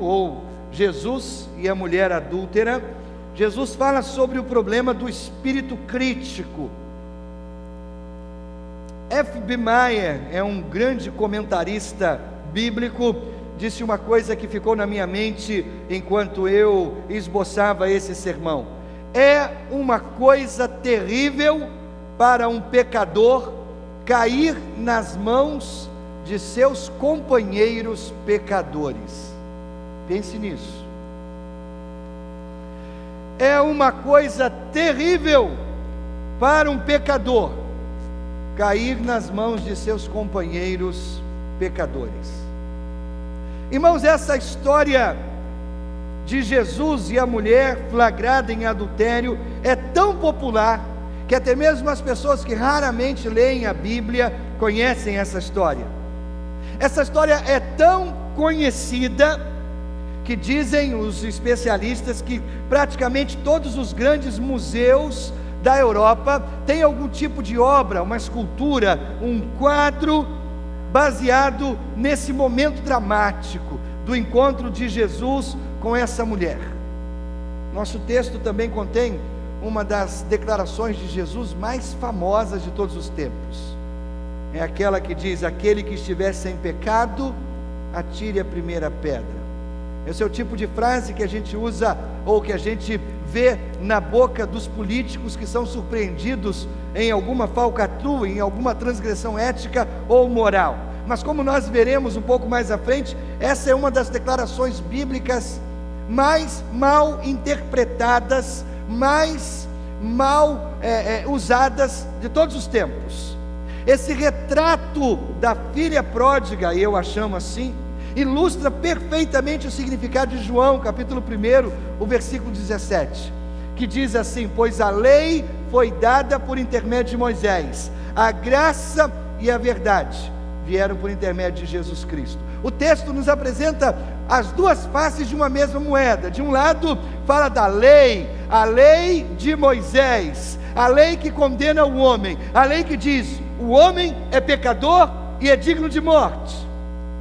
ou Jesus e a mulher adúltera, Jesus fala sobre o problema do espírito crítico. F.B. Meyer é um grande comentarista bíblico, disse uma coisa que ficou na minha mente enquanto eu esboçava esse sermão: é uma coisa terrível para um pecador cair nas mãos de seus companheiros pecadores. Pense nisso. É uma coisa terrível para um pecador cair nas mãos de seus companheiros pecadores. Irmãos, essa história de Jesus e a mulher flagrada em adultério é tão popular que até mesmo as pessoas que raramente leem a Bíblia conhecem essa história. Essa história é tão conhecida que dizem os especialistas que praticamente todos os grandes museus da Europa têm algum tipo de obra, uma escultura, um quadro baseado nesse momento dramático do encontro de Jesus com essa mulher. Nosso texto também contém uma das declarações de Jesus mais famosas de todos os tempos. É aquela que diz: aquele que estiver sem pecado, atire a primeira pedra. Esse é o tipo de frase que a gente usa, ou que a gente vê na boca dos políticos que são surpreendidos em alguma falcatrua, em alguma transgressão ética ou moral. Mas como nós veremos um pouco mais à frente, essa é uma das declarações bíblicas mais mal interpretadas, mais mal usadas de todos os tempos. Esse retrato da filha pródiga, eu a chamo assim, ilustra perfeitamente o significado de João, capítulo 1, o versículo 17, que diz assim: pois a lei foi dada por intermédio de Moisés, a graça e a verdade vieram por intermédio de Jesus Cristo. O texto nos apresenta as duas faces de uma mesma moeda. De um lado fala da lei, a lei de Moisés, a lei que condena o homem, a lei que diz: o homem é pecador e é digno de morte.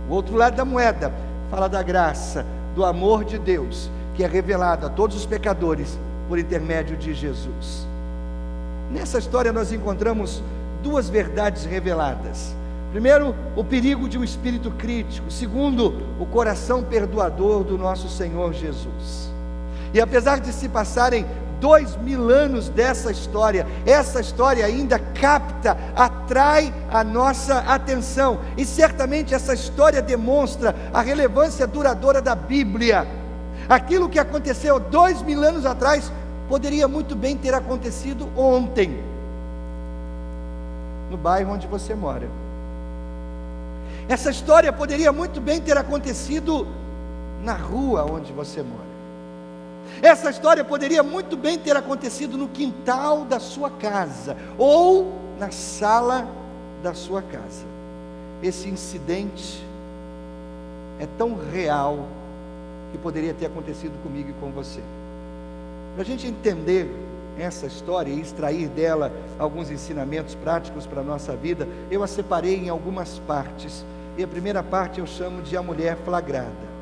O outro lado da moeda fala da graça, do amor de Deus, que é revelado a todos os pecadores por intermédio de Jesus. Nessa história nós encontramos duas verdades reveladas. Primeiro, o perigo de um espírito crítico. Segundo, o coração perdoador do nosso Senhor Jesus. E apesar de se passarem 2000 anos dessa história, essa história ainda capta, atrai a nossa atenção, e certamente essa história demonstra a relevância duradoura da Bíblia. Aquilo que aconteceu 2000 anos atrás, poderia muito bem ter acontecido ontem, no bairro onde você mora. Essa história poderia muito bem ter acontecido na rua onde você mora. Essa história poderia muito bem ter acontecido no quintal da sua casa, ou na sala da sua casa. Esse incidente é tão real que poderia ter acontecido comigo e com você. Para a gente entender essa história e extrair dela alguns ensinamentos práticos para a nossa vida, eu a separei em algumas partes, e a primeira parte eu chamo de a mulher flagrada.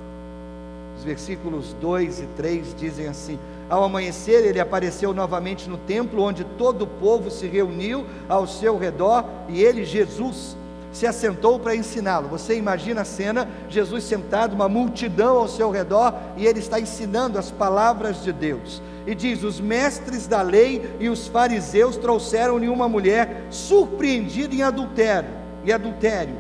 Os versículos 2 e 3 dizem assim: ao amanhecer ele apareceu novamente no templo, onde todo o povo se reuniu ao seu redor, e ele, Jesus, se assentou para ensiná-lo. Você imagina a cena, Jesus sentado, uma multidão ao seu redor, e ele está ensinando as palavras de Deus. E diz: os mestres da lei e os fariseus trouxeram-lhe uma mulher surpreendida em adultério,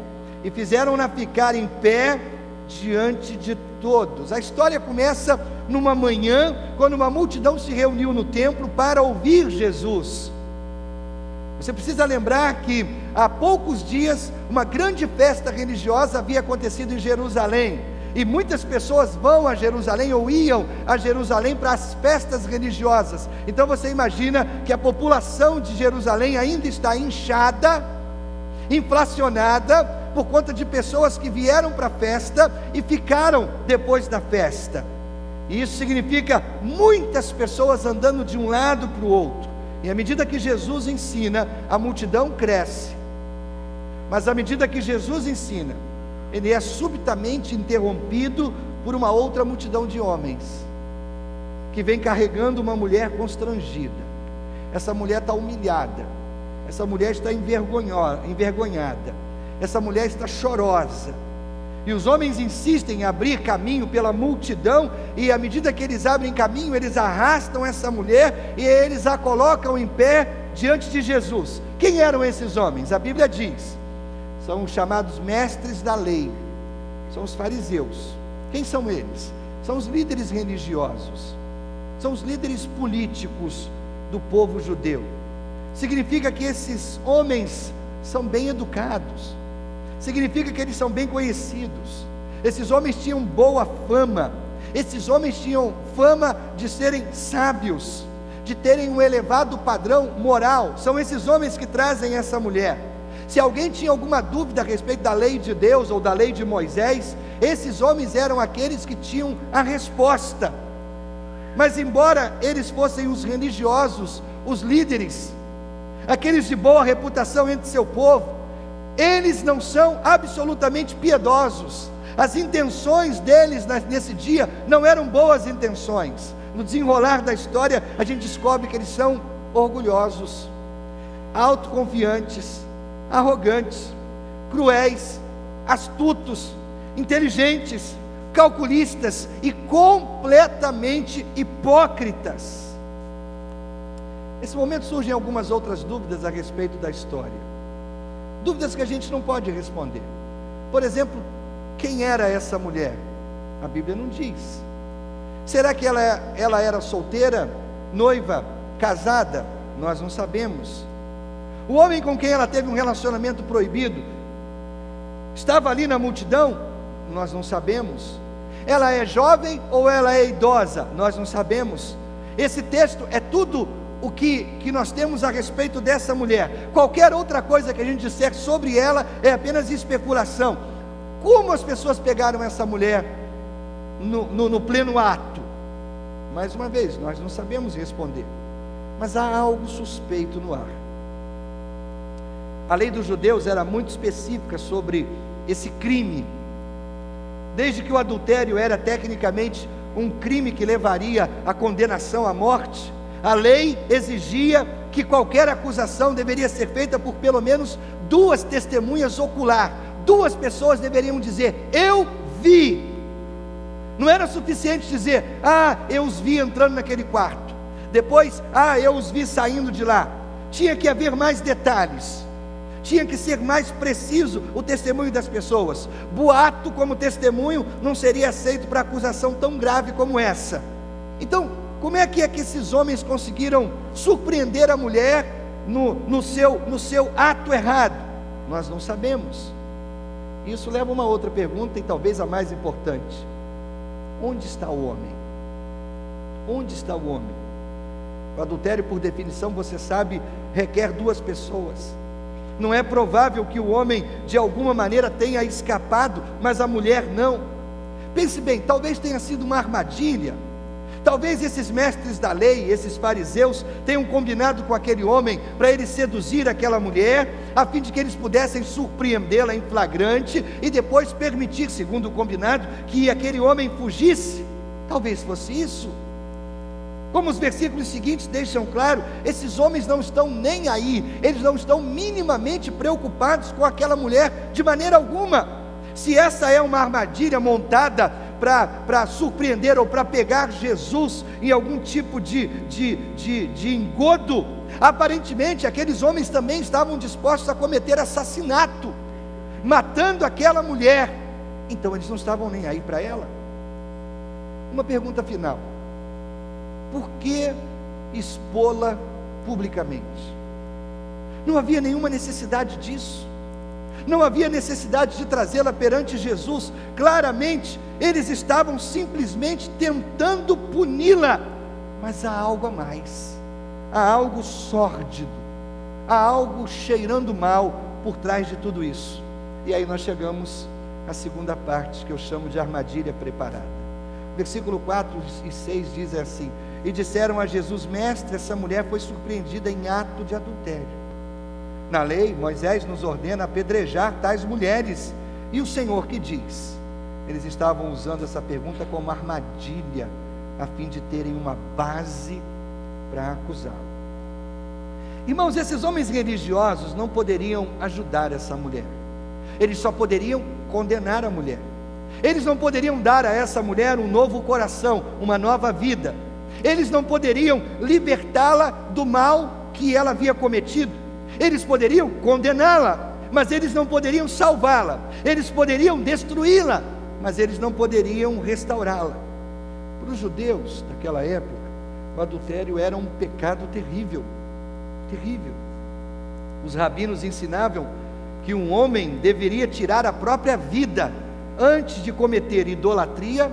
e fizeram-na ficar em pé diante de todos. A história começa numa manhã, quando uma multidão se reuniu no templo para ouvir Jesus. Você precisa lembrar que há poucos dias uma grande festa religiosa havia acontecido em Jerusalém, e muitas pessoas vão a Jerusalém, ou iam a Jerusalém para as festas religiosas. Então você imagina que a população de Jerusalém ainda está inchada, inflacionada, por conta de pessoas que vieram para a festa e ficaram depois da festa. E isso significa muitas pessoas andando de um lado para o outro. E à medida que Jesus ensina, a multidão cresce. Mas à medida que Jesus ensina, ele é subitamente interrompido por uma outra multidão de homens, que vem carregando uma mulher constrangida. Essa mulher está humilhada, essa mulher está envergonhada, essa mulher está chorosa, e os homens insistem em abrir caminho pela multidão, e à medida que eles abrem caminho, eles arrastam essa mulher, e eles a colocam em pé diante de Jesus. Quem eram esses homens? A Bíblia diz, são os chamados mestres da lei, são os fariseus. Quem são eles? São os líderes religiosos, são os líderes políticos do povo judeu. Significa que esses homens são bem educados, significa que eles são bem conhecidos. Esses homens tinham boa fama, esses homens tinham fama de serem sábios, de terem um elevado padrão moral. São esses homens que trazem essa mulher. Se alguém tinha alguma dúvida a respeito da lei de Deus ou da lei de Moisés, esses homens eram aqueles que tinham a resposta. Mas embora eles fossem os religiosos, os líderes, aqueles de boa reputação entre seu povo, eles não são absolutamente piedosos. As intenções deles nesse dia não eram boas intenções. No desenrolar da história, a gente descobre que eles são orgulhosos, autoconfiantes, arrogantes, cruéis, astutos, inteligentes, calculistas e completamente hipócritas. Nesse momento surgem algumas outras dúvidas a respeito da história, dúvidas que a gente não pode responder. Por exemplo, quem era essa mulher? A Bíblia não diz. Será que ela era solteira, noiva, casada? Nós não sabemos. O homem com quem ela teve um relacionamento proibido estava ali na multidão? Nós não sabemos. Ela é jovem ou ela é idosa? Nós não sabemos. Esse texto é tudo o que nós temos a respeito dessa mulher. Qualquer outra coisa que a gente disser sobre ela é apenas especulação. Como as pessoas pegaram essa mulher no pleno ato? Mais uma vez, nós não sabemos responder, mas há algo suspeito no ar. A lei dos judeus era muito específica sobre esse crime. Desde que o adultério era tecnicamente um crime que levaria à condenação à morte, a lei exigia que qualquer acusação deveria ser feita por pelo menos 2 testemunhas ocular. 2 pessoas deveriam dizer: eu vi. Não era suficiente dizer: eu os vi entrando naquele quarto, depois, eu os vi saindo de lá. Tinha que haver mais detalhes, tinha que ser mais preciso o testemunho das pessoas. Boato como testemunho não seria aceito para acusação tão grave como essa. Então, como é que esses homens conseguiram surpreender a mulher no seu ato errado? Nós não sabemos. Isso leva a uma outra pergunta, e talvez a mais importante: onde está o homem? Onde está o homem? O adultério, por definição, você sabe, requer 2 pessoas. Não é provável que o homem de alguma maneira tenha escapado, mas a mulher não. Pense bem, talvez tenha sido uma armadilha. Talvez esses mestres da lei, esses fariseus, tenham combinado com aquele homem para ele seduzir aquela mulher, a fim de que eles pudessem surpreendê-la em flagrante e depois permitir, segundo o combinado, que aquele homem fugisse. Talvez fosse isso. Como os versículos seguintes deixam claro, esses homens não estão nem aí, eles não estão minimamente preocupados com aquela mulher de maneira alguma. Se essa é uma armadilha montada para surpreender ou para pegar Jesus em algum tipo de engodo, aparentemente aqueles homens também estavam dispostos a cometer assassinato, matando aquela mulher. Então eles não estavam nem aí para ela. Uma pergunta final: por que expô-la publicamente? Não havia nenhuma necessidade disso. Não havia necessidade de trazê-la perante Jesus. Claramente, eles estavam simplesmente tentando puni-la. Mas há algo a mais. Há algo sórdido. Há algo cheirando mal por trás de tudo isso. E aí nós chegamos à segunda parte, que eu chamo de armadilha preparada. Versículo 4 e 6 diz assim: e disseram a Jesus: mestre, essa mulher foi surpreendida em ato de adultério. Na lei, Moisés nos ordena apedrejar tais mulheres. E o Senhor que diz? Eles estavam usando essa pergunta como armadilha, a fim de terem uma base para acusá-lo. Irmãos, esses homens religiosos não poderiam ajudar essa mulher. Eles só poderiam condenar a mulher. Eles não poderiam dar a essa mulher um novo coração, uma nova vida. Eles não poderiam libertá-la do mal que ela havia cometido. Eles poderiam condená-la, mas eles não poderiam salvá-la. Eles poderiam destruí-la, mas eles não poderiam restaurá-la. Para os judeus daquela época, o adultério era um pecado terrível, terrível. Os rabinos ensinavam que um homem deveria tirar a própria vida antes de cometer idolatria,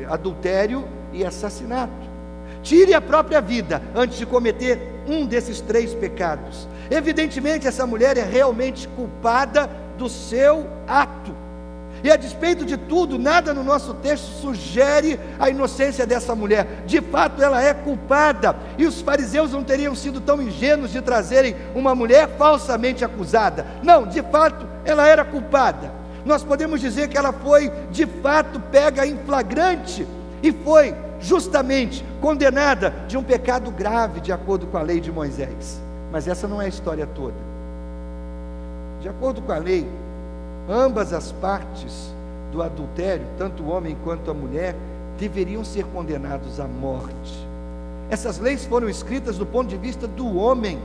adultério e assassinato. Tire a própria vida antes de cometer um desses 3 pecados. Evidentemente, essa mulher é realmente culpada do seu ato. E a despeito de tudo, nada no nosso texto sugere a inocência dessa mulher. De fato, ela é culpada. E os fariseus não teriam sido tão ingênuos de trazerem uma mulher falsamente acusada. Não, de fato, ela era culpada. Nós podemos dizer que ela foi, de fato, pega em flagrante e foi justamente condenada de um pecado grave, de acordo com a lei de Moisés. Mas essa não é a história toda. De acordo com a lei, ambas as partes do adultério, tanto o homem quanto a mulher, deveriam ser condenados à morte. Essas leis foram escritas do ponto de vista do homem.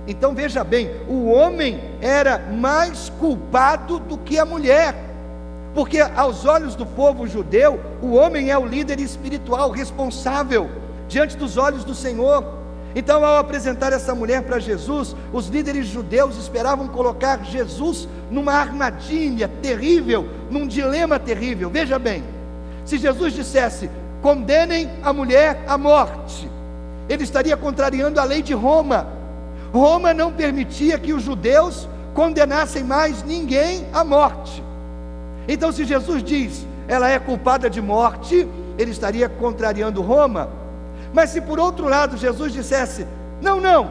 Então veja bem, o homem era mais culpado do que a mulher, porque aos olhos do povo judeu, o homem é o líder espiritual responsável diante dos olhos do Senhor. Então, ao apresentar essa mulher para Jesus, os líderes judeus esperavam colocar Jesus numa armadilha terrível, num dilema terrível. Veja bem, se Jesus dissesse, condenem a mulher à morte, ele estaria contrariando a lei de Roma. Roma não permitia que os judeus condenassem mais ninguém à morte. Então, se Jesus diz, ela é culpada de morte, ele estaria contrariando Roma. Mas se por outro lado Jesus dissesse, não,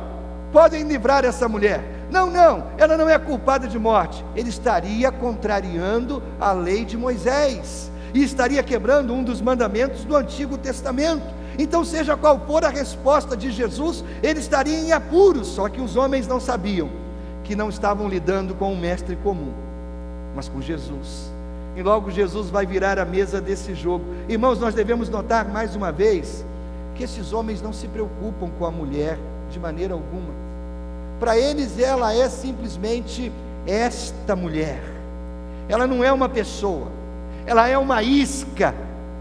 podem livrar essa mulher, não, ela não é culpada de morte, ele estaria contrariando a lei de Moisés, e estaria quebrando um dos mandamentos do Antigo Testamento. Então, seja qual for a resposta de Jesus, ele estaria em apuros. Só que os homens não sabiam que não estavam lidando com um mestre comum, mas com Jesus. E logo Jesus vai virar a mesa desse jogo. Irmãos, nós devemos notar mais uma vez que esses homens não se preocupam com a mulher de maneira alguma. Para eles ela é simplesmente esta mulher. Ela não é uma pessoa, ela é uma isca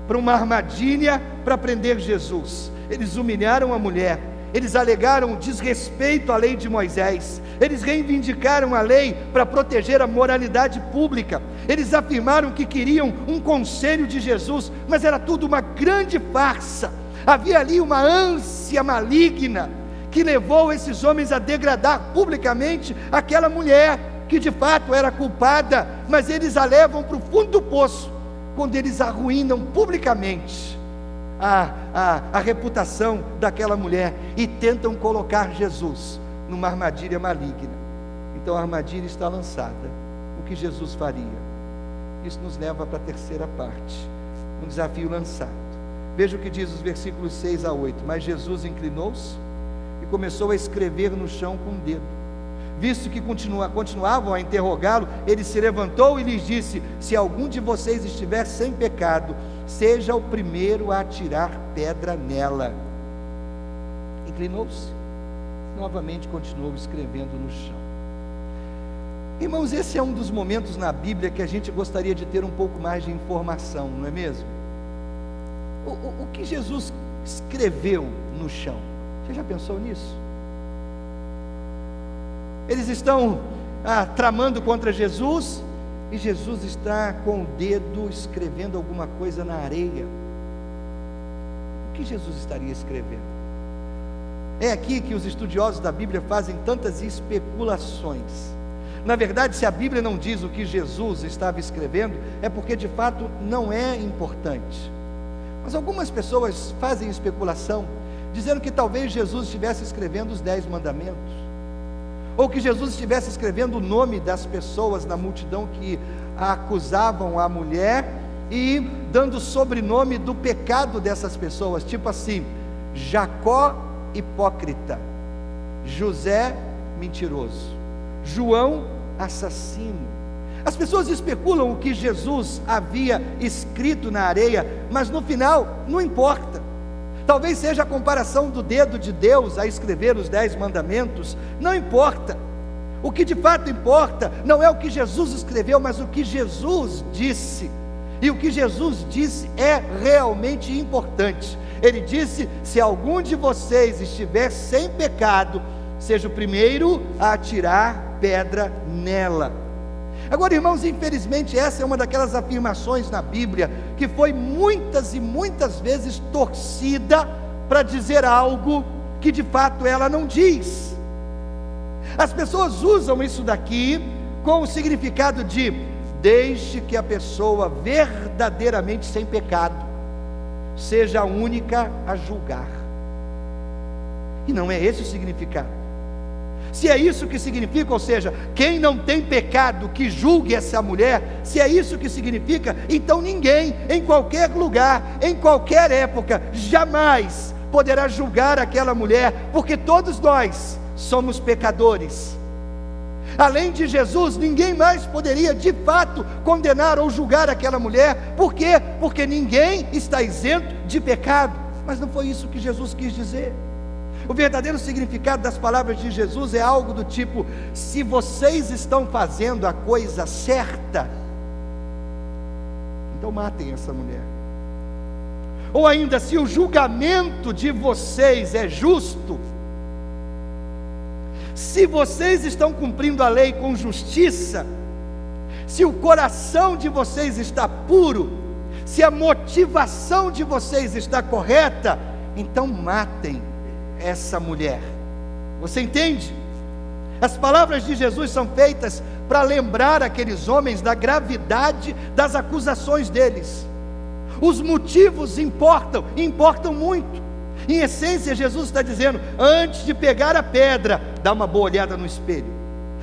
para uma armadilha para prender Jesus. Eles humilharam a mulher, eles alegaram desrespeito à lei de Moisés, eles reivindicaram a lei para proteger a moralidade pública, eles afirmaram que queriam um conselho de Jesus, mas era tudo uma grande farsa. Havia ali uma ânsia maligna que levou esses homens a degradar publicamente aquela mulher que de fato era culpada, mas eles a levam para o fundo do poço, quando eles arruinam publicamente a reputação daquela mulher e tentam colocar Jesus numa armadilha maligna. Então a armadilha está lançada. O que Jesus faria? Isso nos leva para a terceira parte, um desafio lançado. Veja o que diz os versículos 6 a 8. Mas Jesus inclinou-se e começou a escrever no chão com o dedo. Visto que continuavam a interrogá-lo, ele se levantou e lhes disse, se algum de vocês estiver sem pecado, seja o primeiro a atirar pedra nela. Inclinou-se, novamente continuou escrevendo no chão. Irmãos, esse é um dos momentos na Bíblia que a gente gostaria de ter um pouco mais de informação, não é mesmo? O que Jesus escreveu no chão? Você já pensou nisso? Eles estão tramando contra Jesus, e Jesus está com o dedo escrevendo alguma coisa na areia. O que Jesus estaria escrevendo? É aqui que os estudiosos da Bíblia fazem tantas especulações. Na verdade, se a Bíblia não diz o que Jesus estava escrevendo, é porque de fato não é importante. Mas algumas pessoas fazem especulação, dizendo que talvez Jesus estivesse escrevendo os 10 mandamentos, ou que Jesus estivesse escrevendo o nome das pessoas na multidão que acusavam a mulher e dando o sobrenome do pecado dessas pessoas, tipo assim: Jacó hipócrita, José mentiroso, João assassino. As pessoas especulam o que Jesus havia escrito na areia, mas no final não importa. Talvez seja a comparação do dedo de Deus a escrever os 10 mandamentos, não importa. O que de fato importa não é o que Jesus escreveu, mas o que Jesus disse. E o que Jesus disse é realmente importante. Ele disse: se algum de vocês estiver sem pecado, seja o primeiro a atirar pedra nela. Agora, irmãos, infelizmente essa é uma daquelas afirmações na Bíblia que foi muitas e muitas vezes torcida para dizer algo que de fato ela não diz. As pessoas usam isso daqui com o significado de: deixe que a pessoa verdadeiramente sem pecado seja a única a julgar. E não é esse o significado. Se é isso que significa, ou seja, quem não tem pecado que julgue essa mulher, se é isso que significa, então ninguém, em qualquer lugar, em qualquer época, jamais poderá julgar aquela mulher, porque todos nós somos pecadores. Além de Jesus, ninguém mais poderia de fato condenar ou julgar aquela mulher. Por quê? Porque ninguém está isento de pecado. Mas não foi isso que Jesus quis dizer. O verdadeiro significado das palavras de Jesus é algo do tipo: se vocês estão fazendo a coisa certa, então matem essa mulher. Ou ainda, se o julgamento de vocês é justo, se vocês estão cumprindo a lei com justiça, se o coração de vocês está puro, se a motivação de vocês está correta, então matem essa mulher. Você entende? As palavras de Jesus são feitas para lembrar aqueles homens da gravidade das acusações deles. Os motivos importam muito. Em essência, Jesus está dizendo: antes de pegar a pedra, dá uma boa olhada no espelho.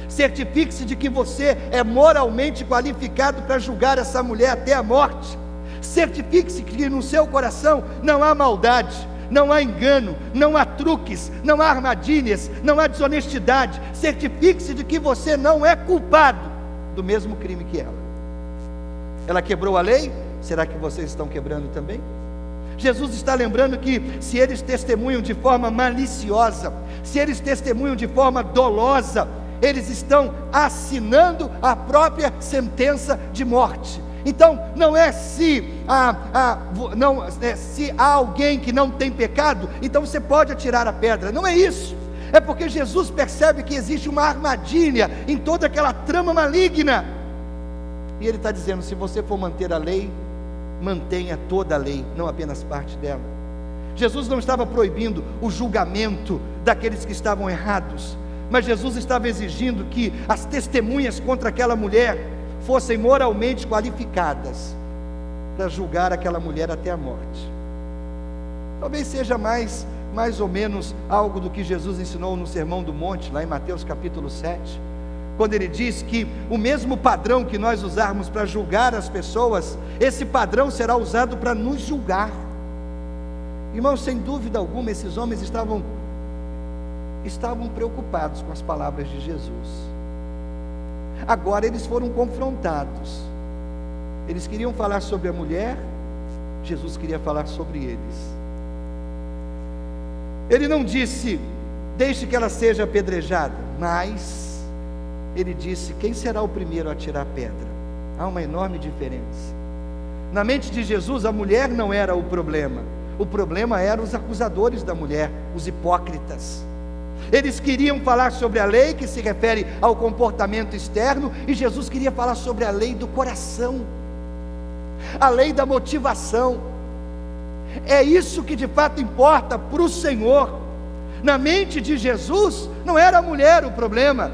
Certifique-se de que você é moralmente qualificado para julgar essa mulher até a morte. Certifique-se que no seu coração não há maldade, não há engano, não há truques, não há armadilhas, não há desonestidade. Certifique-se de que você não é culpado do mesmo crime que ela. Ela quebrou a lei? Será que vocês estão quebrando também? Jesus está lembrando que se eles testemunham de forma maliciosa, se eles testemunham de forma dolosa, eles estão assinando a própria sentença de morte. Então, não é se há alguém que não tem pecado, então você pode atirar a pedra. Não é isso. É porque Jesus percebe que existe uma armadilha em toda aquela trama maligna. E Ele está dizendo: se você for manter a lei, mantenha toda a lei, não apenas parte dela. Jesus não estava proibindo o julgamento daqueles que estavam errados, mas Jesus estava exigindo que as testemunhas contra aquela mulher fossem moralmente qualificadas para julgar aquela mulher até a morte. Talvez seja mais ou menos algo do que Jesus ensinou no Sermão do Monte, lá em Mateus capítulo 7, quando Ele diz que o mesmo padrão que nós usarmos para julgar as pessoas, esse padrão será usado para nos julgar. Irmãos, sem dúvida alguma, esses homens estavam preocupados com as palavras de Jesus. Agora eles foram confrontados. Eles queriam falar sobre a mulher, Jesus queria falar sobre eles. Ele não disse: deixe que ela seja apedrejada, mas Ele disse: quem será o primeiro a tirar a pedra? Há uma enorme diferença. Na mente de Jesus, a mulher não era o problema eram os acusadores da mulher, os hipócritas. Eles queriam falar sobre a lei, que se refere ao comportamento externo, e Jesus queria falar sobre a lei do coração, a lei da motivação. É isso que de fato importa para o Senhor. Na mente de Jesus, não era a mulher o problema.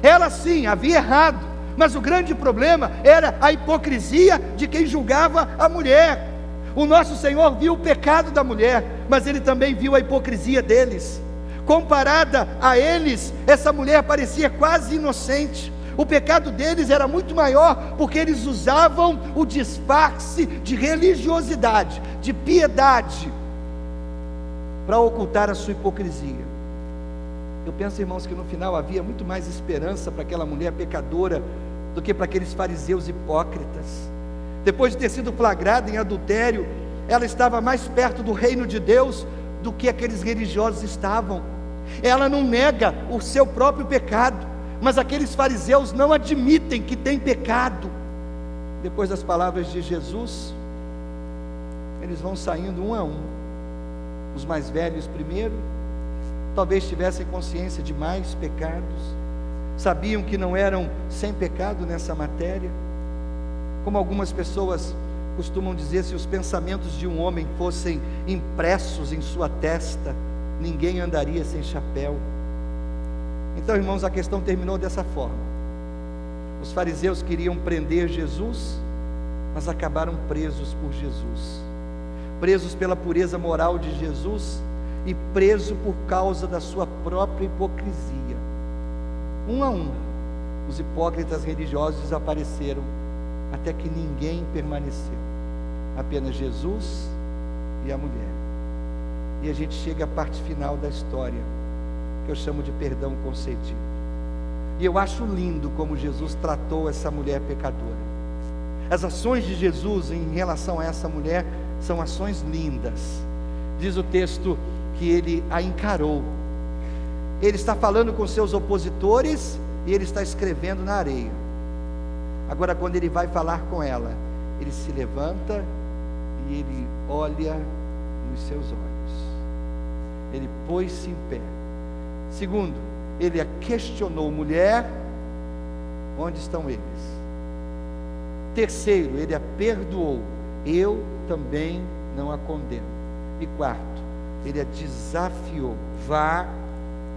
Ela sim havia errado, mas o grande problema era a hipocrisia de quem julgava a mulher. O nosso Senhor viu o pecado da mulher, mas Ele também viu a hipocrisia deles. Comparada a eles, essa mulher parecia quase inocente. O pecado deles era muito maior, porque eles usavam o disfarce de religiosidade, de piedade, para ocultar a sua hipocrisia. Eu penso, irmãos, que no final havia muito mais esperança para aquela mulher pecadora do que para aqueles fariseus hipócritas. Depois de ter sido flagrada em adultério, ela estava mais perto do reino de Deus do que aqueles religiosos estavam. Ela não nega o seu próprio pecado, mas aqueles fariseus não admitem que tem pecado. Depois das palavras de Jesus, eles vão saindo um a um. Os mais velhos primeiro, talvez tivessem consciência de mais pecados, sabiam que não eram sem pecado nessa matéria. Como algumas pessoas costumam dizer, se os pensamentos de um homem fossem impressos em sua testa, ninguém andaria sem chapéu. Então, irmãos, a questão terminou dessa forma. Os fariseus queriam prender Jesus, mas acabaram presos por Jesus, presos pela pureza moral de Jesus e preso por causa da sua própria hipocrisia. Um a um, os hipócritas religiosos desapareceram, até que ninguém permaneceu, apenas Jesus e a mulher. E a gente chega à parte final da história, que eu chamo de perdão concedido. E eu acho lindo como Jesus tratou essa mulher pecadora. As ações de Jesus em relação a essa mulher são ações lindas. Diz o texto que ele a encarou. Ele está falando com seus opositores e ele está escrevendo na areia. Agora, quando ele vai falar com ela, ele se levanta e ele olha nos seus olhos. Ele pôs-se em pé. Segundo, ele a questionou: mulher, onde estão eles? Terceiro, ele a perdoou: eu também não a condeno. E quarto, ele a desafiou: vá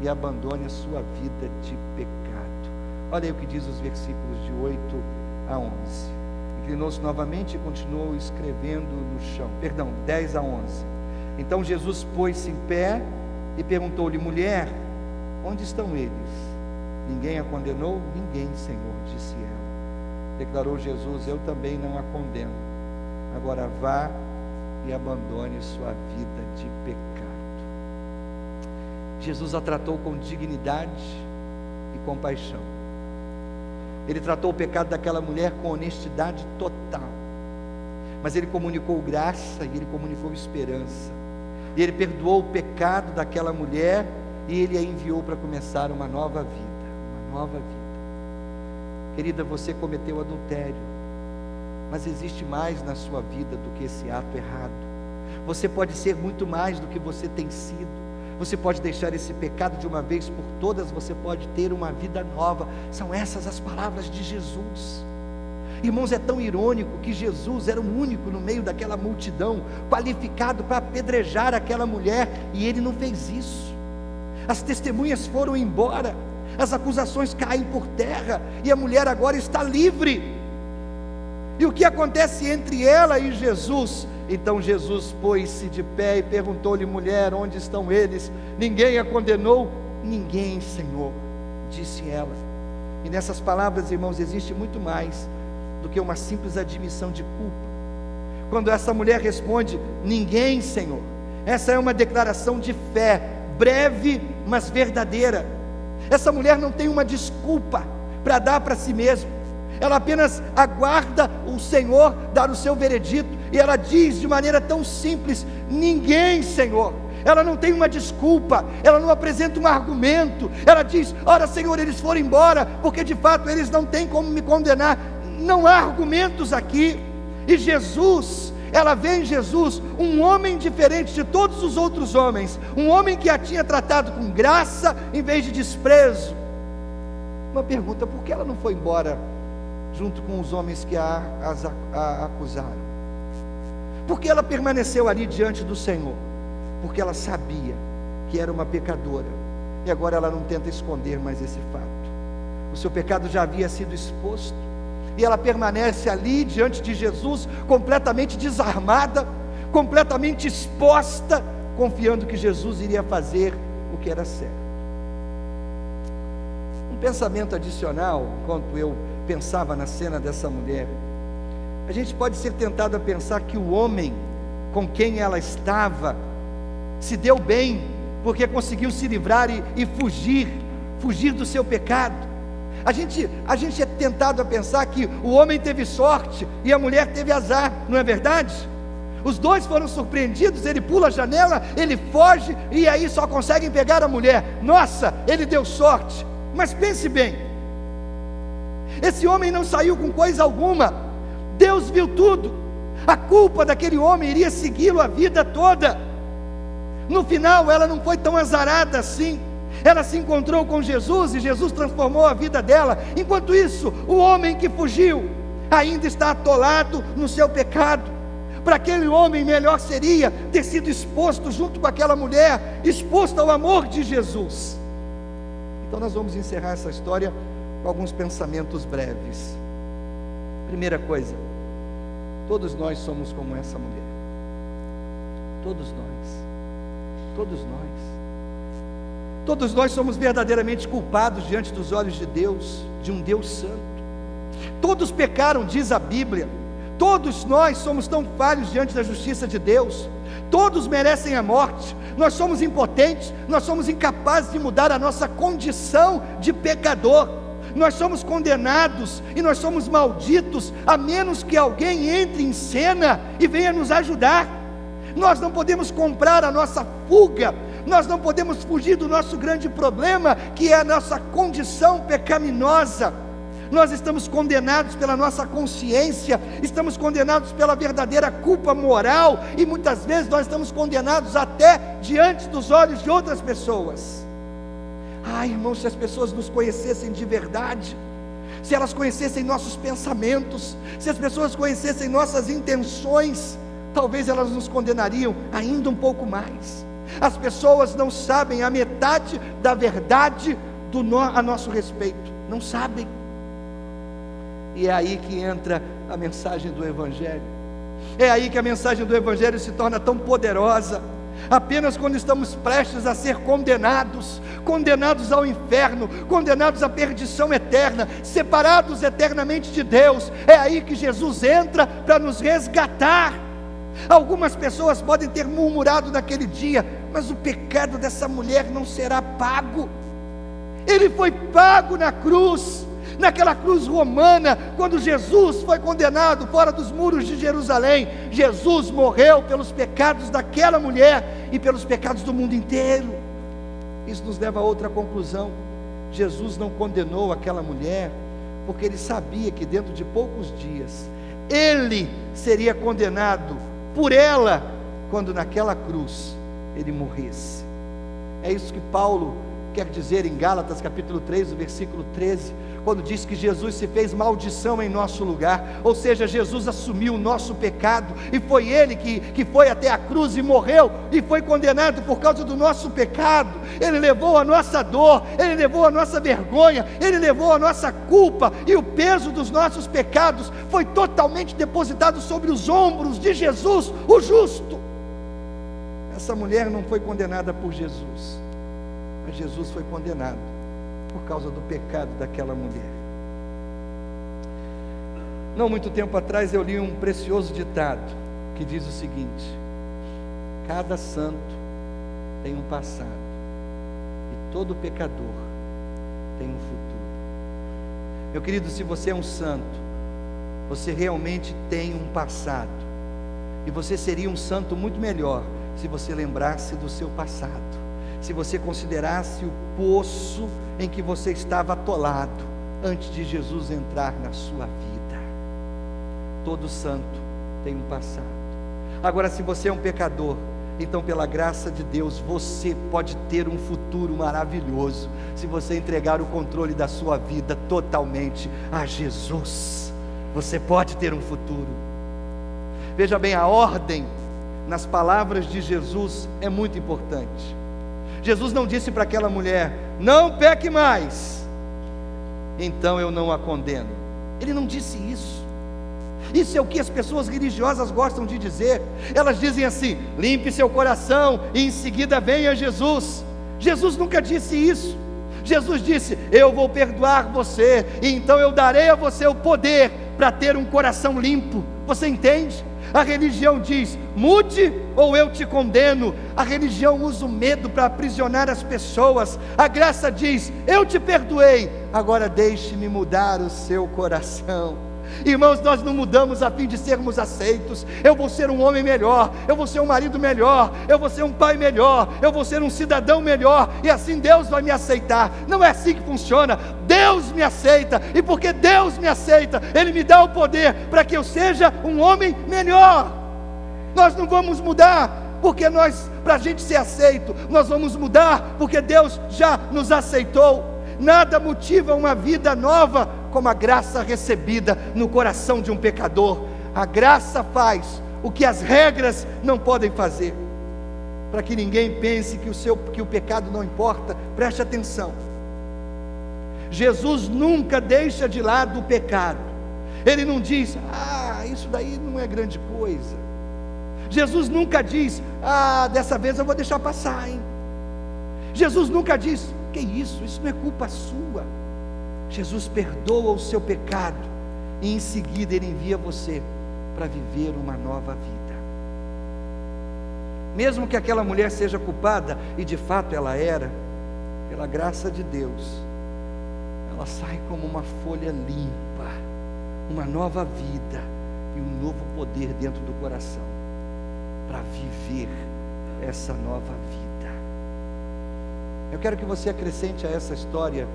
e abandone a sua vida de pecado. Olha aí o que diz os versículos de 8 a 11. Inclinou-se novamente e continuou escrevendo no chão. 10 a 11. Então Jesus pôs-se em pé e perguntou-lhe: mulher, onde estão eles? Ninguém a condenou? Ninguém, Senhor, disse ela. Declarou Jesus: eu também não a condeno. Agora vá e abandone sua vida de pecado. Jesus a tratou com dignidade e compaixão. Ele tratou o pecado daquela mulher com honestidade total, mas ele comunicou graça e ele comunicou esperança. E ele perdoou o pecado daquela mulher e ele a enviou para começar uma nova vida, uma nova vida. Querida, você cometeu adultério, mas existe mais na sua vida do que esse ato errado. Você pode ser muito mais do que você tem sido. Você pode deixar esse pecado de uma vez por todas, você pode ter uma vida nova. São essas as palavras de Jesus. Irmãos, é tão irônico que Jesus era o único no meio daquela multidão qualificado para apedrejar aquela mulher, e ele não fez isso. As testemunhas foram embora, as acusações caem por terra, e a mulher agora está livre. E o que acontece entre ela e Jesus? Então Jesus pôs-se de pé e perguntou-lhe: mulher, onde estão eles? Ninguém a condenou? Ninguém, Senhor, disse ela. E nessas palavras, irmãos, existe muito mais do que uma simples admissão de culpa. Quando essa mulher responde: ninguém, Senhor, essa é uma declaração de fé, breve, mas verdadeira. Essa mulher não tem uma desculpa para dar para si mesma. Ela apenas aguarda o Senhor dar o seu veredito, e ela diz de maneira tão simples: ninguém, Senhor. Ela não tem uma desculpa, ela não apresenta um argumento. Ela diz: ora, Senhor, eles foram embora, porque de fato eles não têm como me condenar. Não há argumentos aqui. E Jesus, ela vê em Jesus um homem diferente de todos os outros homens, um homem que a tinha tratado com graça em vez de desprezo. Uma pergunta: por que ela não foi embora junto com os homens que a acusaram? Porque ela permaneceu ali diante do Senhor? Porque ela sabia que era uma pecadora, e agora ela não tenta esconder mais esse fato. O seu pecado já havia sido exposto, e ela permanece ali diante de Jesus, completamente desarmada, completamente exposta, confiando que Jesus iria fazer o que era certo. Um pensamento adicional, enquanto eu pensava na cena dessa mulher, a gente pode ser tentado a pensar que o homem com quem ela estava se deu bem, porque conseguiu se livrar e fugir do seu pecado. A gente é tentado a pensar que o homem teve sorte e a mulher teve azar, não é verdade? Os dois foram surpreendidos, ele pula a janela, ele foge e aí só conseguem pegar a mulher. Nossa, ele deu sorte. Mas pense bem, esse homem não saiu com coisa alguma, Deus viu tudo, a culpa daquele homem iria segui-lo a vida toda. No final ela não foi tão azarada assim, ela se encontrou com Jesus e Jesus transformou a vida dela. Enquanto isso, o homem que fugiu ainda está atolado no seu pecado. Para aquele homem melhor seria ter sido exposto junto com aquela mulher, exposto ao amor de Jesus. Então nós vamos encerrar essa história com alguns pensamentos breves. Primeira coisa, todos nós somos como essa mulher. Todos nós. Todos nós. Todos nós somos verdadeiramente culpados diante dos olhos de Deus, de um Deus santo. Todos pecaram, diz a Bíblia. Todos nós somos tão falhos diante da justiça de Deus. Todos merecem a morte. Nós somos impotentes, nós somos incapazes de mudar a nossa condição de pecador. Nós somos condenados e nós somos malditos, a menos que alguém entre em cena e venha nos ajudar. Nós não podemos comprar a nossa fuga, nós não podemos fugir do nosso grande problema, que é a nossa condição pecaminosa. Nós estamos condenados pela nossa consciência, estamos condenados pela verdadeira culpa moral, e muitas vezes nós estamos condenados até diante dos olhos de outras pessoas. Irmãos, se as pessoas nos conhecessem de verdade, se elas conhecessem nossos pensamentos, se as pessoas conhecessem nossas intenções, talvez elas nos condenariam ainda um pouco mais. As pessoas não sabem a metade da verdade a nosso respeito, não sabem. E é aí que entra a mensagem do Evangelho. É aí que a mensagem do Evangelho se torna tão poderosa. Apenas quando estamos prestes a ser condenados ao inferno, condenados à perdição eterna, separados eternamente de Deus, é aí que Jesus entra para nos resgatar. Algumas pessoas podem ter murmurado naquele dia, mas o pecado dessa mulher não será pago. Ele foi pago na cruz. Naquela cruz romana, quando Jesus foi condenado fora dos muros de Jerusalém, Jesus morreu pelos pecados daquela mulher e pelos pecados do mundo inteiro. Isso nos leva a outra conclusão: Jesus não condenou aquela mulher, porque ele sabia que dentro de poucos dias, ele seria condenado por ela, quando naquela cruz ele morresse. É isso que Paulo quer dizer em Gálatas capítulo 3, o versículo 13, quando diz que Jesus se fez maldição em nosso lugar, ou seja, Jesus assumiu o nosso pecado, e foi Ele que foi até a cruz e morreu, e foi condenado por causa do nosso pecado. Ele levou a nossa dor, Ele levou a nossa vergonha, Ele levou a nossa culpa, e o peso dos nossos pecados foi totalmente depositado sobre os ombros de Jesus, o justo. Essa mulher não foi condenada por Jesus, mas Jesus foi condenado por causa do pecado daquela mulher. Não muito tempo atrás eu li um precioso ditado que diz o seguinte: cada santo tem um passado, e todo pecador tem um futuro. Meu querido, se você é um santo, você realmente tem um passado, e você seria um santo muito melhor se você lembrasse do seu passado, se você considerasse o poço em que você estava atolado antes de Jesus entrar na sua vida. Todo santo tem um passado. Agora, se você é um pecador, então pela graça de Deus você pode ter um futuro maravilhoso, se você entregar o controle da sua vida totalmente a Jesus. Você pode ter um futuro. Veja bem, a ordem nas palavras de Jesus é muito importante. Jesus não disse para aquela mulher: não peque mais, então eu não a condeno. Ele não disse isso. Isso é o que as pessoas religiosas gostam de dizer. Elas dizem assim: limpe seu coração e em seguida venha Jesus. Jesus nunca disse isso. Jesus disse: eu vou perdoar você, e então eu darei a você o poder para ter um coração limpo. Você entende? A religião diz: mude ou eu te condeno. A religião usa o medo para aprisionar as pessoas. A graça diz: eu te perdoei, agora deixe-me mudar o seu coração. Irmãos, nós não mudamos a fim de sermos aceitos. Eu vou ser um homem melhor, eu vou ser um marido melhor, eu vou ser um pai melhor, eu vou ser um cidadão melhor, e assim Deus vai me aceitar. Não é assim que funciona. Deus me aceita, e porque Deus me aceita, Ele me dá o poder para que eu seja um homem melhor. Nós não vamos mudar porque para a gente ser aceito, nós vamos mudar porque Deus já nos aceitou. Nada motiva uma vida nova como a graça recebida no coração de um pecador. A graça faz o que as regras não podem fazer. Para que ninguém pense que o pecado não importa, preste atenção. Jesus nunca deixa de lado o pecado. Ele não diz: isso daí não é grande coisa. Jesus nunca diz: dessa vez eu vou deixar passar, hein? Jesus nunca diz: que isso não é culpa sua. Jesus perdoa o seu pecado, e em seguida Ele envia você para viver uma nova vida. Mesmo que aquela mulher seja culpada, e de fato ela era, pela graça de Deus, ela sai como uma folha limpa, uma nova vida e um novo poder dentro do coração, para viver essa nova vida. Eu quero que você acrescente a essa história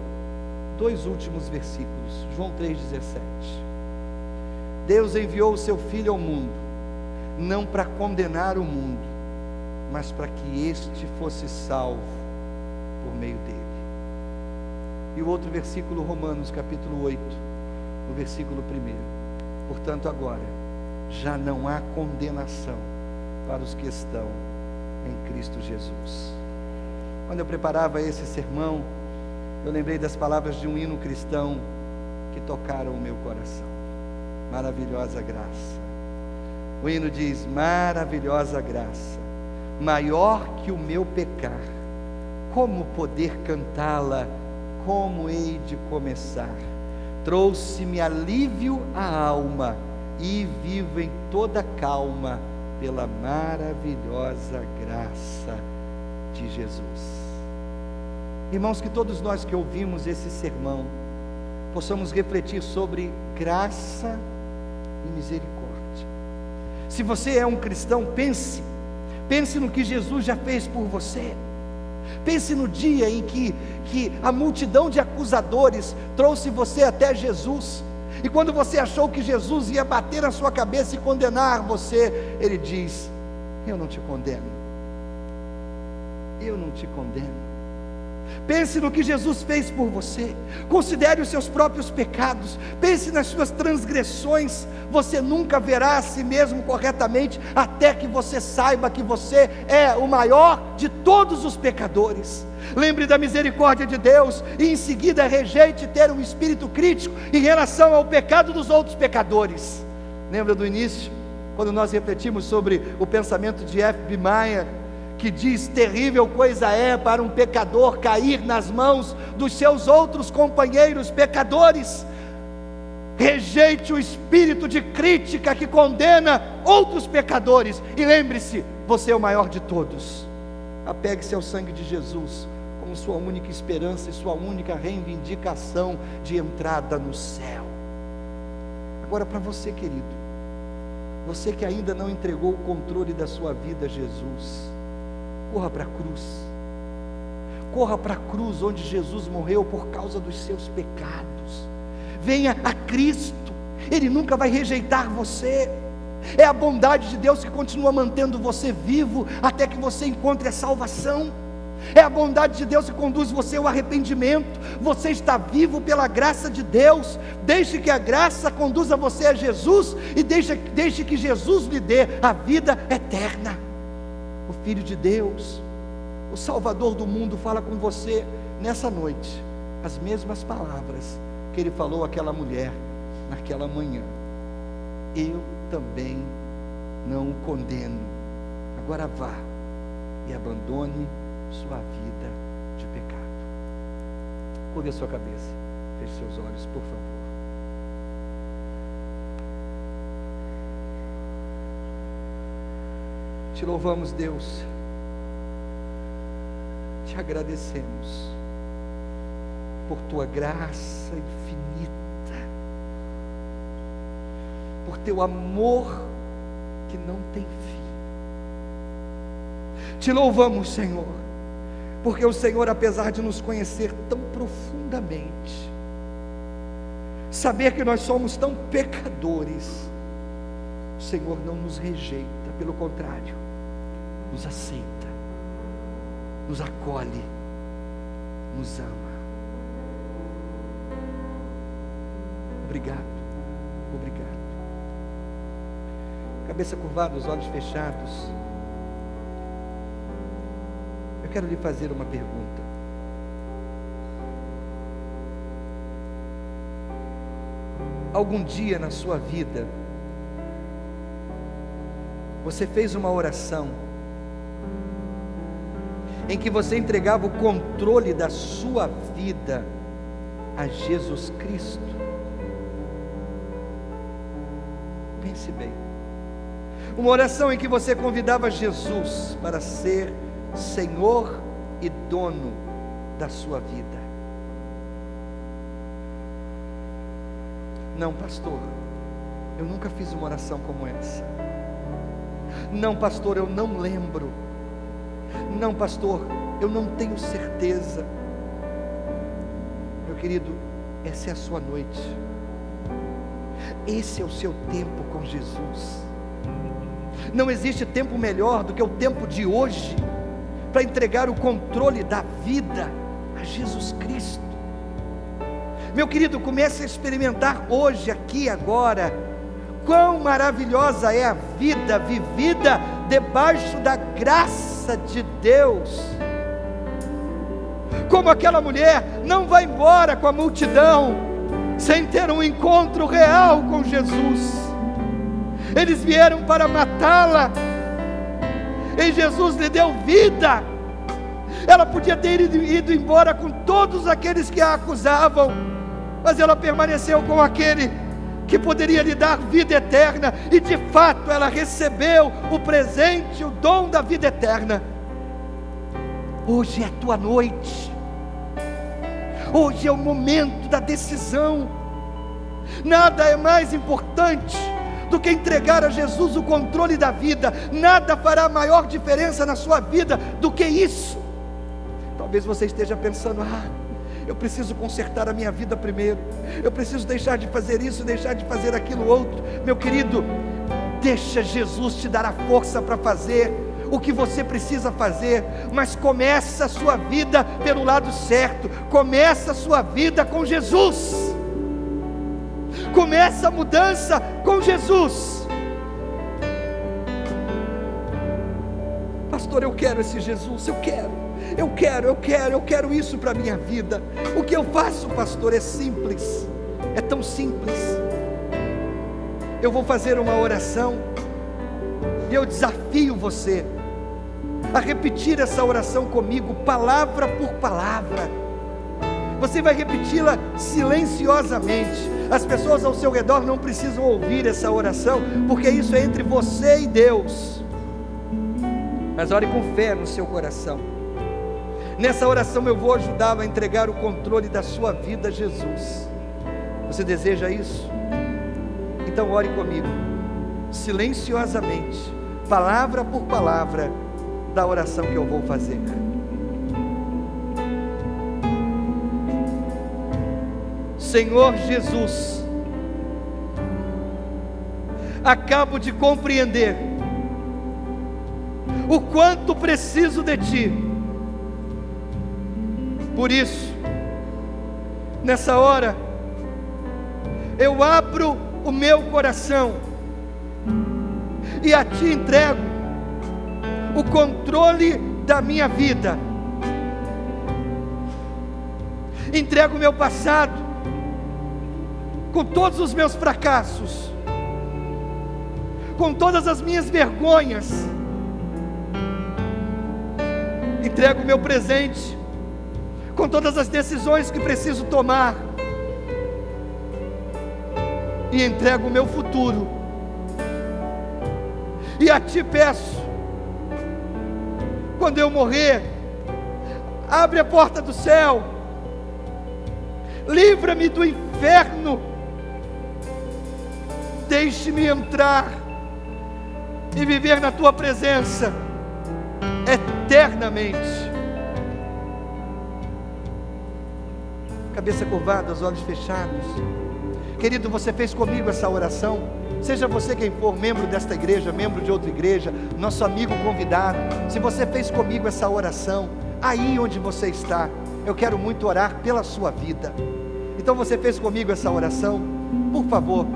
2 últimos versículos. João 3,17. Deus enviou o seu Filho ao mundo, não para condenar o mundo, mas para que este fosse salvo por meio dele. E o outro versículo, Romanos capítulo 8, no versículo 1. Portanto, agora já não há condenação para os que estão em Cristo Jesus. Quando eu preparava esse sermão, eu lembrei das palavras de um hino cristão que tocaram o meu coração. Maravilhosa graça. O hino diz: maravilhosa graça, maior que o meu pecar, como poder cantá-la, como hei de começar? Trouxe-me alívio à alma, e vivo em toda calma, pela maravilhosa graça de Jesus. Irmãos, que todos nós que ouvimos esse sermão possamos refletir sobre graça e misericórdia. Se você é um cristão, pense no que Jesus já fez por você. Pense no dia em que a multidão de acusadores trouxe você até Jesus, e quando você achou que Jesus ia bater na sua cabeça e condenar você, Ele diz: eu não te condeno, eu não te condeno. Pense no que Jesus fez por você. Considere os seus próprios pecados. Pense nas suas transgressões. Você nunca verá a si mesmo corretamente, até que você saiba que você é o maior de todos os pecadores. Lembre da misericórdia de Deus, e em seguida rejeite ter um espírito crítico em relação ao pecado dos outros pecadores. Lembra do início, quando nós refletimos sobre o pensamento de F.B. Meyer, que diz: terrível coisa é para um pecador cair nas mãos dos seus outros companheiros pecadores. Rejeite o espírito de crítica que condena outros pecadores, e lembre-se, você é o maior de todos. Apegue-se ao sangue de Jesus como sua única esperança e sua única reivindicação de entrada no céu. Agora, para você, querido, você que ainda não entregou o controle da sua vida a Jesus, corra para a cruz. Corra para a cruz onde Jesus morreu por causa dos seus pecados. Venha a Cristo, Ele nunca vai rejeitar você. É a bondade de Deus que continua mantendo você vivo até que você encontre a salvação. É a bondade de Deus que conduz você ao arrependimento. Você está vivo pela graça de Deus. Deixe que a graça conduza você a Jesus, e deixe que Jesus lhe dê a vida eterna. O Filho de Deus, o Salvador do mundo, fala com você nessa noite as mesmas palavras que Ele falou àquela mulher naquela manhã: eu também não o condeno. Agora vá e abandone sua vida de pecado. Curve a sua cabeça, feche seus olhos, por favor. Te louvamos, Deus, te agradecemos por tua graça infinita, por teu amor que não tem fim. Te louvamos, Senhor, porque o Senhor, apesar de nos conhecer tão profundamente, saber que nós somos tão pecadores, o Senhor não nos rejeita, pelo contrário, nos aceita, nos acolhe, nos ama. Obrigado, obrigado. Cabeça curvada, os olhos fechados. Eu quero lhe fazer uma pergunta. Algum dia na sua vida, você fez uma oração em que você entregava o controle da sua vida a Jesus Cristo? Pense bem. Uma oração em que você convidava Jesus para ser Senhor e dono da sua vida. Não, pastor, eu nunca fiz uma oração como essa. Não, pastor, eu não lembro. Não, pastor, eu não tenho certeza. Meu querido, essa é a sua noite. Esse é o seu tempo com Jesus. Não existe tempo melhor do que o tempo de hoje para entregar o controle da vida a Jesus Cristo. Meu querido, comece a experimentar hoje, aqui, agora, quão maravilhosa é a vida vivida debaixo da graça de Deus. Como aquela mulher não vai embora com a multidão sem ter um encontro real com Jesus. Eles vieram para matá-la, e Jesus lhe deu vida. Ela podia ter ido embora com todos aqueles que a acusavam, mas ela permaneceu com aquele que poderia lhe dar vida eterna, e de fato ela recebeu o presente, o dom da vida eterna. Hoje é a tua noite, hoje é o momento da decisão. Nada é mais importante do que entregar a Jesus o controle da vida. Nada fará maior diferença na sua vida do que isso. Talvez você esteja pensando: eu preciso consertar a minha vida primeiro, eu preciso deixar de fazer isso, deixar de fazer aquilo outro. Meu querido, deixa Jesus te dar a força para fazer o que você precisa fazer, mas começa a sua vida pelo lado certo. Começa a sua vida com Jesus. Começa a mudança com Jesus. Pastor, eu quero esse Jesus, eu quero isso para a minha vida. O que eu faço, pastor, é simples, é tão simples. Eu vou fazer uma oração, e eu desafio você a repetir essa oração comigo, palavra por palavra. Você vai repeti-la silenciosamente. As pessoas ao seu redor não precisam ouvir essa oração, porque isso é entre você e Deus. Mas ore com fé no seu coração. Nessa oração eu vou ajudá-lo a entregar o controle da sua vida a Jesus. Você deseja isso? Então ore comigo, silenciosamente, palavra por palavra, da oração que eu vou fazer. Senhor Jesus, acabo de compreender o quanto preciso de Ti. Por isso, nessa hora, eu abro o meu coração e a Ti entrego o controle da minha vida. Entrego o meu passado, com todos os meus fracassos, com todas as minhas vergonhas. Entrego o meu presente, com todas as decisões que preciso tomar, e entrego o meu futuro, e a Ti peço, quando eu morrer, abre a porta do céu, livra-me do inferno, deixe-me entrar e viver na Tua presença eternamente. Cabeça curvada, os olhos fechados. Querido, você fez comigo essa oração. Seja você quem for, membro desta igreja, membro de outra igreja, nosso amigo convidado, se você fez comigo essa oração, aí onde você está, eu quero muito orar pela sua vida. Então você fez comigo essa oração? Por favor,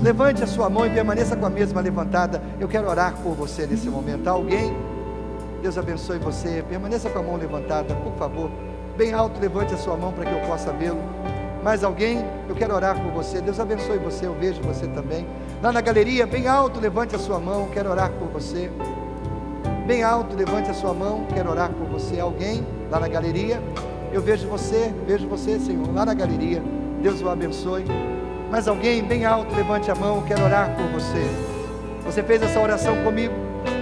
levante a sua mão e permaneça com a mesma levantada. Eu quero orar por você nesse momento. Alguém? Deus abençoe você. Permaneça com a mão levantada, por favor. Bem alto, levante a sua mão para que eu possa vê-lo. Mais alguém? Eu quero orar por você. Deus abençoe você, eu vejo você também. Lá na galeria, bem alto, levante a sua mão. Quero orar por você. Bem alto, levante a sua mão. Quero orar por você. Alguém? Lá na galeria? Eu vejo você, Senhor, lá na galeria. Deus o abençoe. Mais alguém? Bem alto, levante a mão. Quero orar por você. Você fez essa oração comigo?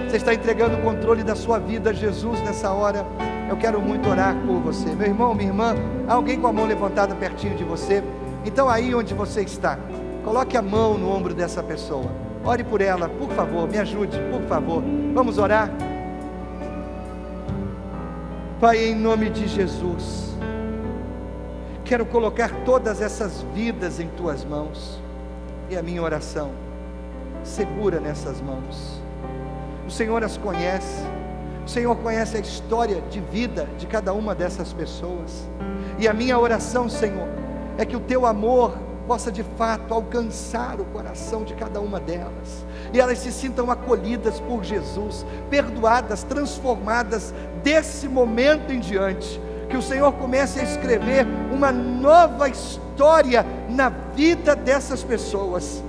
Você está entregando o controle da sua vida a Jesus nessa hora? Eu quero muito orar por você. Meu irmão, minha irmã, alguém com a mão levantada pertinho de você? Então aí onde você está, coloque a mão no ombro dessa pessoa. Ore por ela, por favor, me ajude, por favor. Vamos orar? Pai, em nome de Jesus, quero colocar todas essas vidas em Tuas mãos. E a minha oração, segura nessas mãos. O Senhor as conhece. O Senhor conhece a história de vida de cada uma dessas pessoas. E a minha oração, Senhor, é que o Teu amor possa de fato alcançar o coração de cada uma delas. E elas se sintam acolhidas por Jesus, perdoadas, transformadas desse momento em diante. Que o Senhor comece a escrever uma nova história na vida dessas pessoas.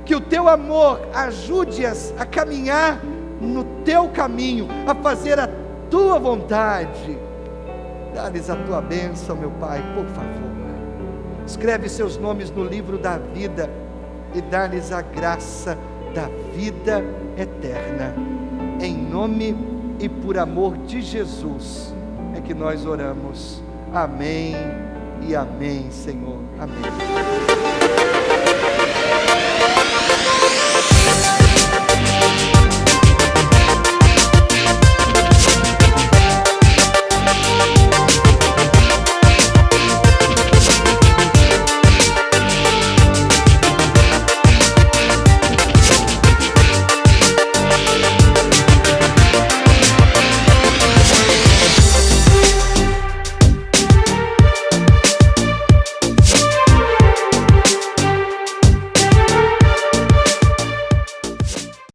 Que o Teu amor ajude-as a caminhar no Teu caminho, a fazer a Tua vontade. Dá-lhes a Tua bênção, meu Pai, por favor. Escreve seus nomes no livro da vida e dá-lhes a graça da vida eterna. Em nome e por amor de Jesus é que nós oramos. Amém e amém, Senhor. Amém.